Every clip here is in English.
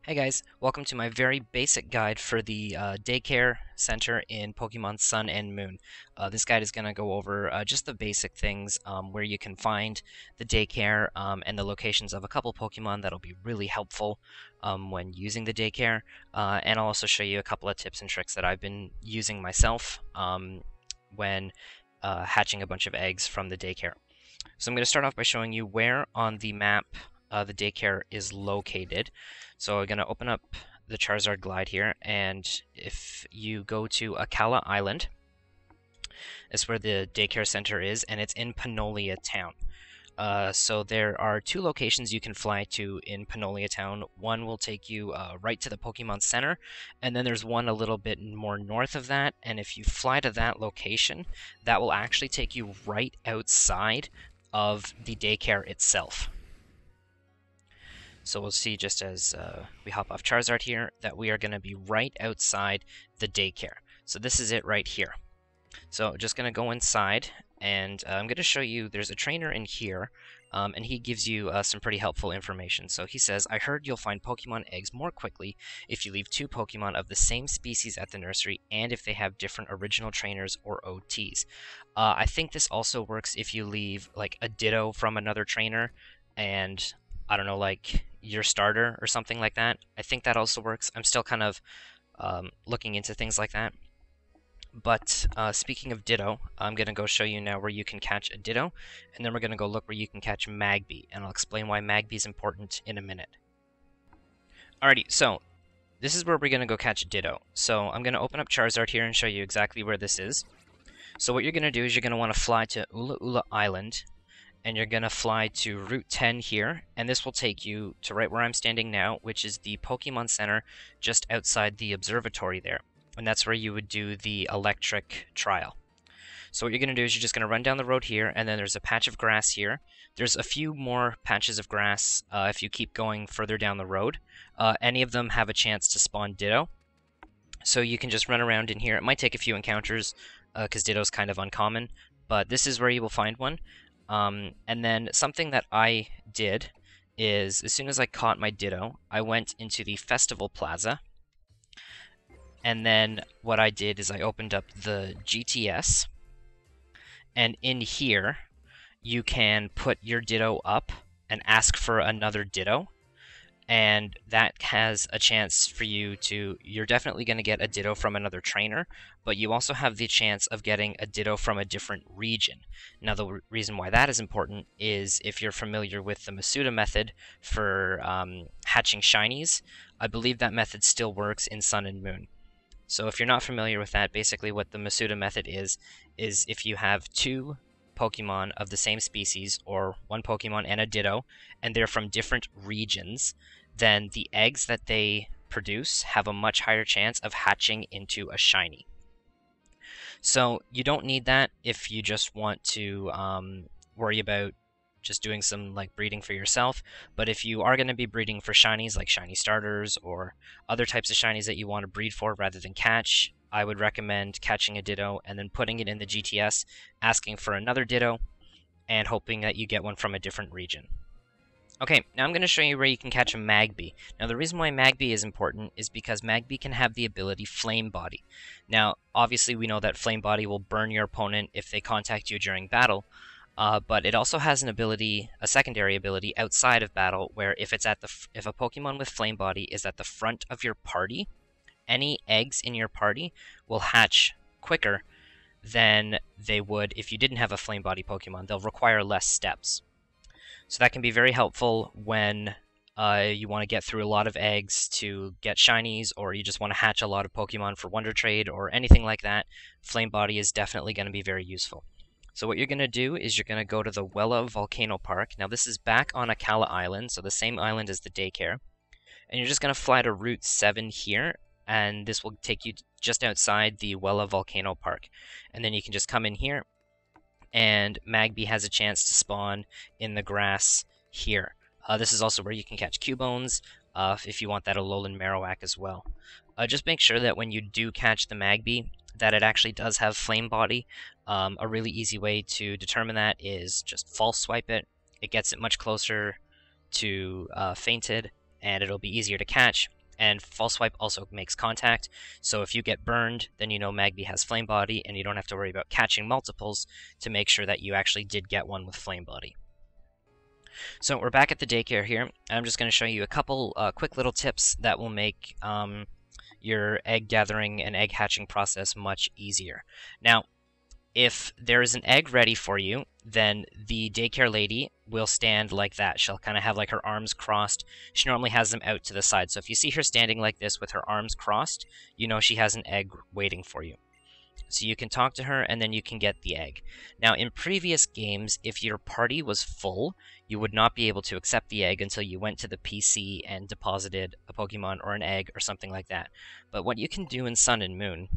Hey guys, welcome to my very basic guide for the daycare center in Pokemon Sun and Moon. This guide is going to go over just the basic things where you can find the daycare and the locations of a couple Pokemon that'll be really helpful when using the daycare. And I'll also show you a couple of tips and tricks that I've been using myself when hatching a bunch of eggs from the daycare. So I'm going to start off by showing you where on the map the daycare is located. So I'm going to open up the Charizard Glide here, and if you go to Akala Island, that's where the daycare center is, and it's in Panolia Town. So there are two locations you can fly to in Panolia Town. One will take you right to the Pokemon Center, and then there's one a little bit more north of that, and if you fly to that location, that will actually take you right outside of the daycare itself. So we'll see just as we hop off Charizard here that we are going to be right outside the daycare. So this is it right here. So just going to go inside, and I'm going to show you there's a trainer in here, and he gives you some pretty helpful information. So he says, I heard you'll find Pokemon eggs more quickly if you leave two Pokemon of the same species at the nursery and if they have different original trainers or OTs. I think this also works if you leave like a Ditto from another trainer and I don't know, like your starter or something like that. I think that also works. I'm still kind of looking into things like that. But speaking of Ditto, I'm going to go show you now where you can catch a Ditto, and then we're going to go look where you can catch Magby, and I'll explain why Magby is important in a minute. Alrighty, so this is where we're going to go catch a Ditto. So I'm going to open up Charizard here and show you exactly where this is. So what you're going to do is you're going to want to fly to Ula Ula Island, and you're going to fly to Route 10 here, and this will take you to right where I'm standing now, which is the Pokemon Center just outside the observatory there. And that's where you would do the electric trial. So what you're going to do is you're just going to run down the road here, and then there's a patch of grass here. There's a few more patches of grass if you keep going further down the road. Any of them have a chance to spawn Ditto. So you can just run around in here. It might take a few encounters because Ditto's kind of uncommon, but this is where you will find one. And then something that I did is, as soon as I caught my Ditto, I went into the Festival Plaza, and then what I did is I opened up the GTS, and in here, you can put your Ditto up and ask for another Ditto, and that has a chance for you to, you're definitely going to get a Ditto from another trainer, but you also have the chance of getting a Ditto from a different region. Now the reason why that is important is if you're familiar with the Masuda method for hatching shinies, I believe that method still works in Sun and Moon. So if you're not familiar with that, basically what the Masuda method is if you have two Pokemon of the same species, or one Pokemon and a Ditto, and they're from different regions, then the eggs that they produce have a much higher chance of hatching into a shiny. So you don't need that if you just want to worry about just doing some like breeding for yourself, but if you are going to be breeding for shinies like shiny starters or other types of shinies that you want to breed for rather than catch, I would recommend catching a Ditto and then putting it in the GTS, asking for another Ditto, and hoping that you get one from a different region. Okay, now I'm going to show you where you can catch a Magby. Now the reason why Magby is important is because Magby can have the ability Flame Body. Now obviously we know that Flame Body will burn your opponent if they contact you during battle, but it also has an ability, a secondary ability outside of battle, where if it's if a Pokemon with Flame Body is at the front of your party, any eggs in your party will hatch quicker than they would if you didn't have a Flame Body Pokemon. They'll require less steps. So that can be very helpful when you want to get through a lot of eggs to get shinies, or you just want to hatch a lot of Pokemon for Wonder Trade or anything like that. Flame Body is definitely going to be very useful. So what you're going to do is you're going to go to the Wella Volcano Park. Now this is back on Akala Island, so the same island as the daycare. And you're just going to fly to Route 7 here, and this will take you just outside the Wella Volcano Park. And then you can just come in here, and Magby has a chance to spawn in the grass here. This is also where you can catch Cubones, if you want that Alolan Marowak as well. Just make sure that when you do catch the Magby, that it actually does have Flame Body. A really easy way to determine that is just false swipe it. It gets it much closer to Fainted, and it'll be easier to catch. And false swipe also makes contact, so if you get burned, then you know Magby has flame body, and you don't have to worry about catching multiples to make sure that you actually did get one with flame body. So we're back at the daycare here, and I'm just going to show you a couple quick little tips that will make your egg gathering and egg hatching process much easier. Now, if there is an egg ready for you, then the daycare lady will stand like that. She'll kind of have like her arms crossed. She normally has them out to the side. So if you see her standing like this with her arms crossed, you know she has an egg waiting for you. So you can talk to her and then you can get the egg. Now, in previous games, if your party was full, you would not be able to accept the egg until you went to the PC and deposited a Pokemon or an egg or something like that. But what you can do in Sun and Moon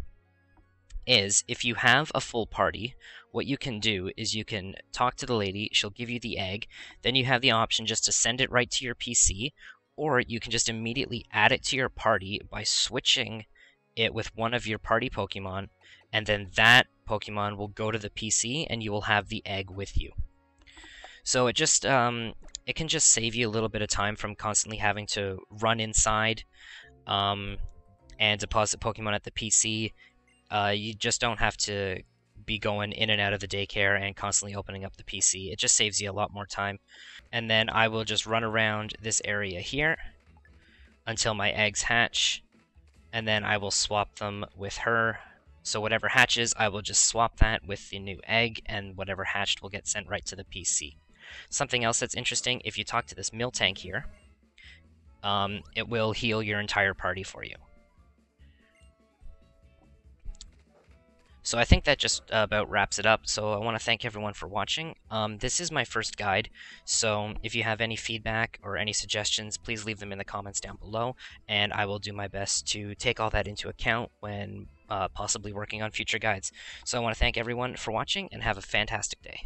is, if you have a full party, what you can do is you can talk to the lady, she'll give you the egg, then you have the option just to send it right to your PC, or you can just immediately add it to your party by switching it with one of your party Pokemon, and then that Pokemon will go to the PC and you will have the egg with you. So it just it can just save you a little bit of time from constantly having to run inside and deposit Pokemon at the PC. You just don't have to be going in and out of the daycare and constantly opening up the PC. It just saves you a lot more time. And then I will just run around this area here until my eggs hatch, and then I will swap them with her. So whatever hatches, I will just swap that with the new egg, and whatever hatched will get sent right to the PC. Something else that's interesting, if you talk to this Miltank here, it will heal your entire party for you. So I think that just about wraps it up. So I want to thank everyone for watching. This is my first guide, so if you have any feedback or any suggestions, please leave them in the comments down below, and I will do my best to take all that into account when possibly working on future guides. So I want to thank everyone for watching, and have a fantastic day.